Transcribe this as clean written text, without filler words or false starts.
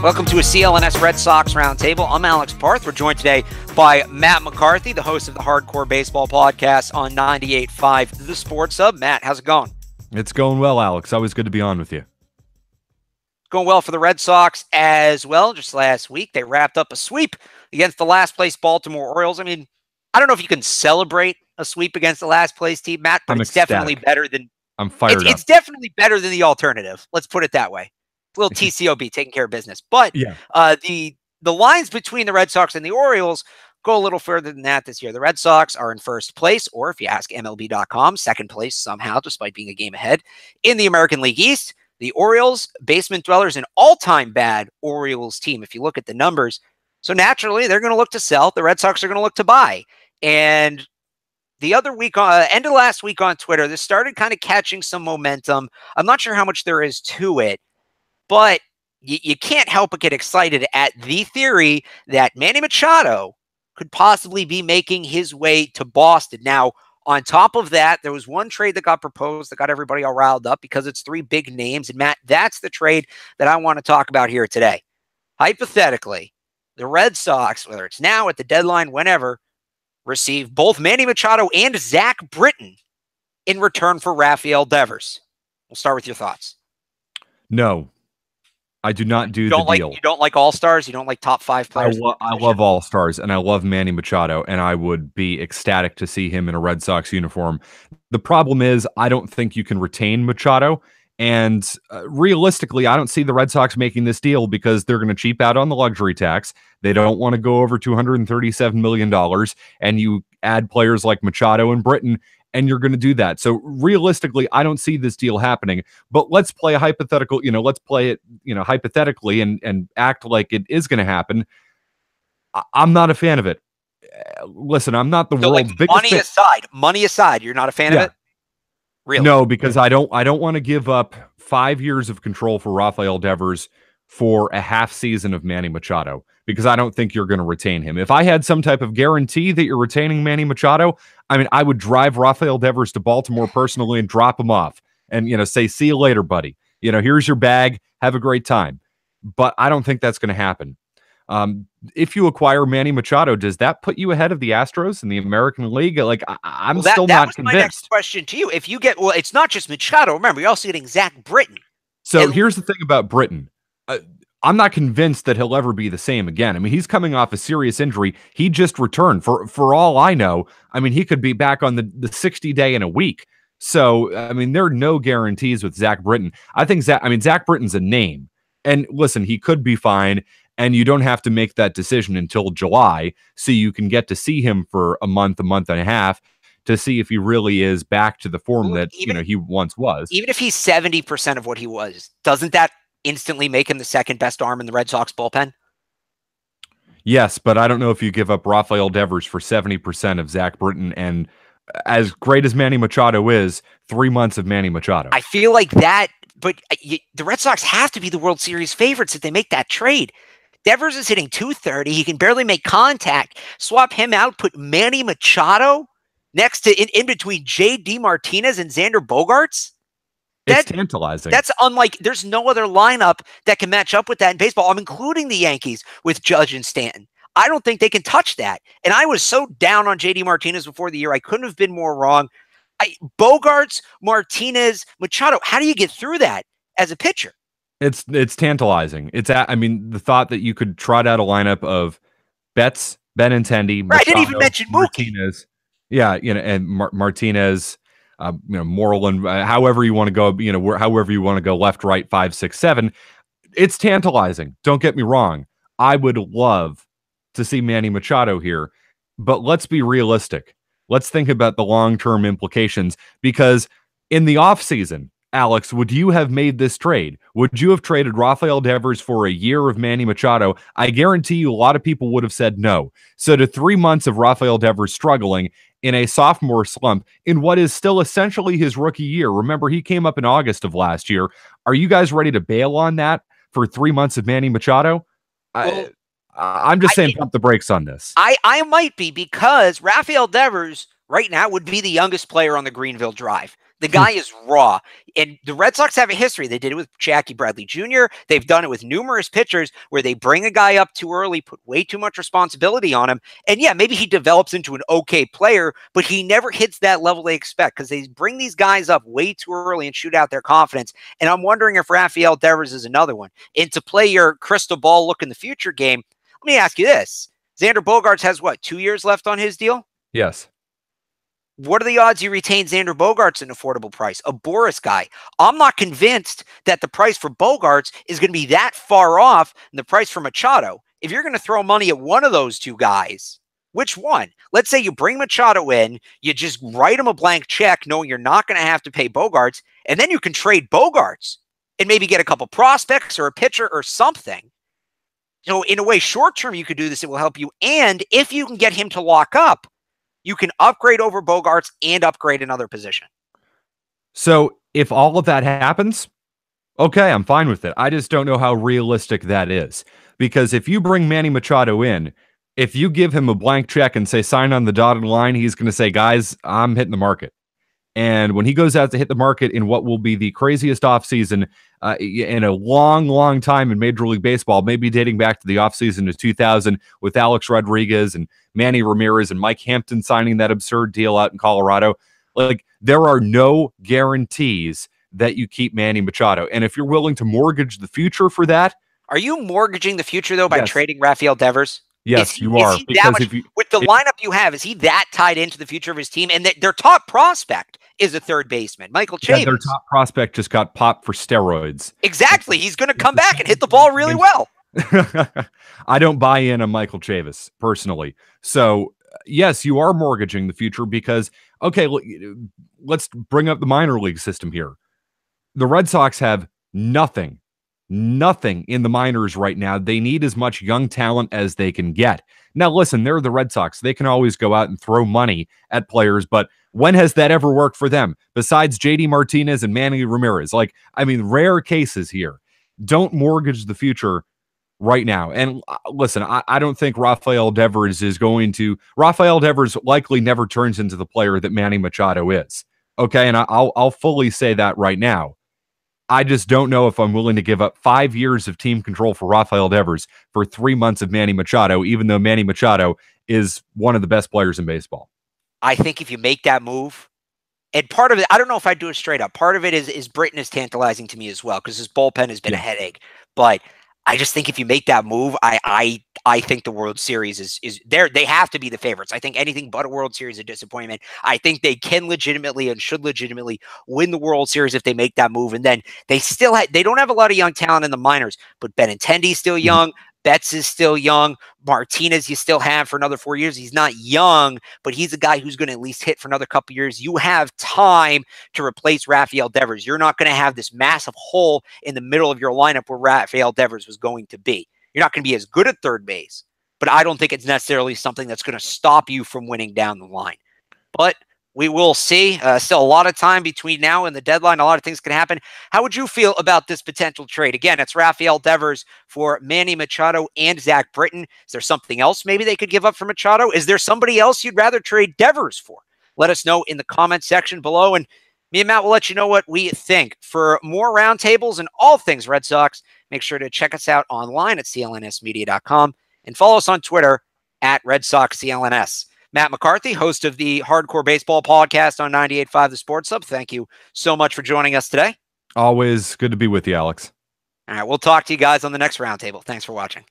Welcome to a CLNS Red Sox Roundtable. I'm Alex Barth. We're joined today by Matt McCarthy, the host of the Hardcore Baseball Podcast on 98.5 The Sports Hub. Matt, how's it going? It's going well, Alex. Always good to be on with you. Going well for the Red Sox as well. Just last week, they wrapped up a sweep against the last-place Baltimore Orioles. I mean, I don't know if you can celebrate a sweep against the last-place team, Matt, but it's definitely better than... I'm fired up. It's definitely better than the alternative. Let's put it that way. A little TCOB, taking care of business. But yeah. The lines between the Red Sox and the Orioles go a little further than that this year. The Red Sox are in first place, or if you ask MLB.com, second place somehow, despite being a game ahead in the American League East. The Orioles, basement dwellers, an all-time bad Orioles team, if you look at the numbers. So naturally, they're going to look to sell. The Red Sox are going to look to buy. And the other week, end of last week on Twitter, this started kind of catching some momentum. I'm not sure how much there is to it, but you can't help but get excited at the theory that Manny Machado could possibly be making his way to Boston. Now, on top of that, there was one trade that got proposed that got everybody all riled up because it's three big names. And Matt, that's the trade that I want to talk about here today. Hypothetically, the Red Sox, whether it's now at the deadline, whenever, receive both Manny Machado and Zach Britton in return for Rafael Devers. We'll start with your thoughts. No, I do not do the deal. You don't like all-stars? You don't like top five players? I love all-stars, and I love Manny Machado, and I would be ecstatic to see him in a Red Sox uniform. The problem is I don't think you can retain Machado, and realistically, I don't see the Red Sox making this deal because they're going to cheap out on the luxury tax. They don't want to go over $237 million, and you add players like Machado and Britton, and you're going to do that. So realistically, I don't see this deal happening, but let's play a hypothetical, let's play it, hypothetically and act like it is going to happen. I'm not a fan of it. Listen, I'm not the world's biggest money aside, you're not a fan of it? Really? No, because I don't want to give up 5 years of control for Rafael Devers for a half season of Manny Machado, because I don't think you're going to retain him. If I had some type of guarantee that you're retaining Manny Machado, I mean, I would drive Rafael Devers to Baltimore personally and drop him off and, say, see you later, buddy. Here's your bag. Have a great time. But I don't think that's going to happen. If you acquire Manny Machado, does that put you ahead of the Astros in the American League? Like, I'm still not convinced. That was my next question to you. If you get, it's not just Machado. Remember, you're also getting Zach Britton. So here's the thing about Britton. I'm not convinced that he'll ever be the same again. I mean, he's coming off a serious injury. He just returned. For all I know, I mean, he could be back on the 60-day in a week. So, I mean, there are no guarantees with Zach Britton. I think Zach Britton's a name. And listen, he could be fine, and you don't have to make that decision until July, so you can get to see him for a month and a half to see if he really is back to the form that he once was. Even if he's 70% of what he was, doesn't that instantly make him the second best arm in the Red Sox bullpen? Yes, but I don't know if you give up Rafael Devers for 70% of Zach Britton, and as great as Manny Machado is, 3 months of Manny Machado. I feel like that, but the Red Sox have to be the World Series favorites if they make that trade. Devers is hitting .230. He can barely make contact. Swap him out, put Manny Machado next to in between J.D. Martinez and Xander Bogaerts. It's tantalizing. That's unlike, there's no other lineup that can match up with that in baseball. I'm including the Yankees with Judge and Stanton. I don't think they can touch that. And I was so down on J.D. Martinez before the year. I couldn't have been more wrong. Bogaerts, Martinez, Machado, how do you get through that as a pitcher? It's tantalizing. The thought that you could trot out a lineup of Betts, Benintendi, Machado, I didn't even mention Martinez. Yeah, and Martinez, Moreland, however you want to go, however you want to go, left, right, 5, 6, 7. It's tantalizing. Don't get me wrong. I would love to see Manny Machado here, but let's be realistic. Let's think about the long-term implications, because in the offseason, Alex, would you have made this trade? Would you have traded Rafael Devers for a year of Manny Machado? I guarantee you a lot of people would have said no. So to 3 months of Rafael Devers struggling in a sophomore slump in what is still essentially his rookie year. Remember, he came up in August of last year. Are you guys ready to bail on that for 3 months of Manny Machado? Well, I'm just saying pump the brakes on this. I might be, because Rafael Devers right now would be the youngest player on the Greenville Drive. The guy is raw. And the Red Sox have a history. They did it with Jackie Bradley Jr. They've done it with numerous pitchers where they bring a guy up too early, put way too much responsibility on him. And yeah, maybe he develops into an okay player, but he never hits that level they expect because they bring these guys up way too early and shoot out their confidence. And I'm wondering if Rafael Devers is another one. And to play your crystal ball look in the future game, let me ask you this. Xander Bogaerts has what, 2 years left on his deal? Yes. What are the odds you retain Xander Bogaerts at an affordable price? A Boris guy. I'm not convinced that the price for Bogaerts is going to be that far off than the price for Machado. If you're going to throw money at one of those two guys, which one? Let's say you bring Machado in, you just write him a blank check knowing you're not going to have to pay Bogaerts, and then you can trade Bogaerts and maybe get a couple prospects or a pitcher or something. So in a way, short term, you could do this. It will help you. And if you can get him to lock up, you can upgrade over Bogaerts and upgrade another position. So if all of that happens, okay, I'm fine with it. I just don't know how realistic that is. Because if you bring Manny Machado in, if you give him a blank check and say sign on the dotted line, he's going to say, guys, I'm hitting the market. And when he goes out to hit the market in what will be the craziest offseason in a long, long time in Major League Baseball, maybe dating back to the offseason of 2000 with Alex Rodriguez and Manny Ramirez and Mike Hampton signing that absurd deal out in Colorado, like there are no guarantees that you keep Manny Machado. And if you're willing to mortgage the future for that. Are you mortgaging the future, though, by trading Rafael Devers? Yes, you are. Because with the lineup you have, is he that tied into the future of his team? And their top prospect is a third baseman, Michael Chavis. Yeah, their top prospect just got popped for steroids. Exactly. He's going to come back and hit the ball really well. I don't buy in on Michael Chavis, personally. So, yes, you are mortgaging the future because, okay, let's bring up the minor league system here. The Red Sox have nothing in the minors right now. They need as much young talent as they can get. Now, listen, they're the Red Sox. They can always go out and throw money at players, but when has that ever worked for them? Besides JD Martinez and Manny Ramirez. Like, I mean, rare cases here. Don't mortgage the future right now. And listen, I don't think Rafael Devers is going to... Rafael Devers likely never turns into the player that Manny Machado is. Okay, and I'll fully say that right now. I just don't know if I'm willing to give up 5 years of team control for Rafael Devers for 3 months of Manny Machado, even though Manny Machado is one of the best players in baseball. I think if you make that move, and part of it, I don't know if I'd do it straight up. Part of it is Britton is tantalizing to me as well because his bullpen has been a headache. But I just think if you make that move, I think the World Series is there. They have to be the favorites. I think anything but a World Series is a disappointment. I think they can legitimately and should legitimately win the World Series if they make that move. And then they don't have a lot of young talent in the minors, but Benintendi's still young. Betts is still young. Martinez you still have for another 4 years. He's not young, but he's a guy who's going to at least hit for another couple years. You have time to replace Rafael Devers. You're not going to have this massive hole in the middle of your lineup where Rafael Devers was going to be. You're not going to be as good at third base, but I don't think it's necessarily something that's going to stop you from winning down the line. But we will see. Still a lot of time between now and the deadline. A lot of things can happen. How would you feel about this potential trade? Again, it's Rafael Devers for Manny Machado and Zach Britton. Is there something else maybe they could give up for Machado? Is there somebody else you'd rather trade Devers for? Let us know in the comment section below, and me and Matt will let you know what we think. For more roundtables and all things Red Sox, make sure to check us out online at clnsmedia.com and follow us on Twitter at Red Sox CLNS. Matt McCarthy, host of the Hardcore Baseball podcast on 98.5 The Sports Hub. Thank you so much for joining us today. Always good to be with you, Alex. All right, we'll talk to you guys on the next roundtable. Thanks for watching.